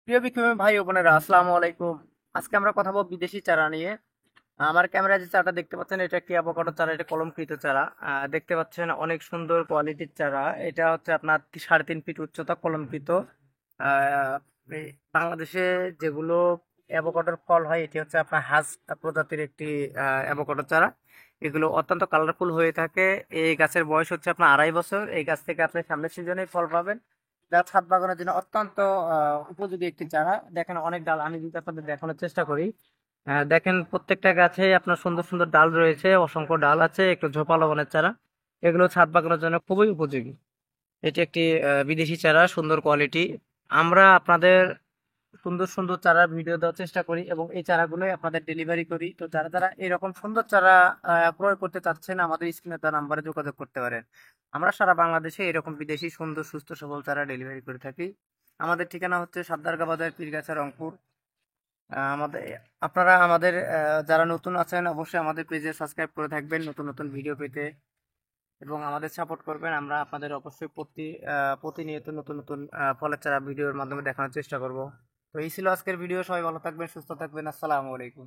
প্রিয় বিক্রমী ভাই ও বোনেরা, আসসালামু আলাইকুম। আজকে আমরা কথা বলবো বিদেশি চারা নিয়ে। আমার ক্যামেরায় যে চারাটা দেখতে পাচ্ছেন, এটা একটি অ্যাভোকাডো চারা, এটা কলমকৃত চারা। দেখতে পাচ্ছেন অনেক সুন্দর কোয়ালিটির চারা। এটা হচ্ছে আপনার 3.5 ফিট উচ্চতা, কলমকৃত। আহ, এই বাংলাদেশে যেগুলো অ্যাভোকাডোর ফল হয়, এটি হচ্ছে আপনার হাজ প্রজাতির একটি অ্যাভোকাডো চারা। এগুলো অত্যন্ত কালারফুল হয়ে থাকে। এই গাছের বয়স হচ্ছে আপনার 2.5 বছর। এই গাছ থেকে আপনি সামনের সিজনে ফল পাবেন। যা ছাদ বাগানের জন্য অত্যন্ত উপযোগী একটি চারা। দেখেন অনেক ডাল, আমি যদি আপনাদের দেখানোর চেষ্টা করি। দেখেন প্রত্যেকটা গাছে আপনার সুন্দর সুন্দর ডাল রয়েছে, অসংখ্য ডাল আছে, একটু ঝোপালো বনের চারা। এগুলো ছাদ বাগানের জন্য খুবই উপযোগী। এটি একটি বিদেশি চারা, সুন্দর কোয়ালিটি। আমরা আপনাদের সুন্দর সুন্দর চারার ভিডিও দেওয়ার চেষ্টা করি এবং এই চারাগুলোই আপনাদের ডেলিভারি করি। তো যারা যারা এরকম সুন্দর চারা ক্রয় করতে চাচ্ছেন, আমাদের স্ক্রিনে তার নাম্বারে যোগাযোগ করতে পারেন। আমরা সারা বাংলাদেশে এরকম বিদেশি সুন্দর সুস্থ সবল চারা ডেলিভারি করে থাকি। আমাদের ঠিকানা হচ্ছে সাদ্দারগা বাজার, পীরগাছা, রংপুর। আমাদের আপনারা আমাদের যারা নতুন আছেন, অবশ্যই আমাদের পেজে সাবস্ক্রাইব করে থাকবেন নতুন নতুন ভিডিও পেতে, এবং আমাদের সাপোর্ট করবেন। আমরা আপনাদের অবশ্যই প্রতিনিয়ত নতুন নতুন ফলের চারা ভিডিওর মাধ্যমে দেখানোর চেষ্টা করব। তো এই ছিল আজকের ভিডিও। সবাই ভালো থাকবেন, সুস্থ থাকবেন। আসসালামু আলাইকুম।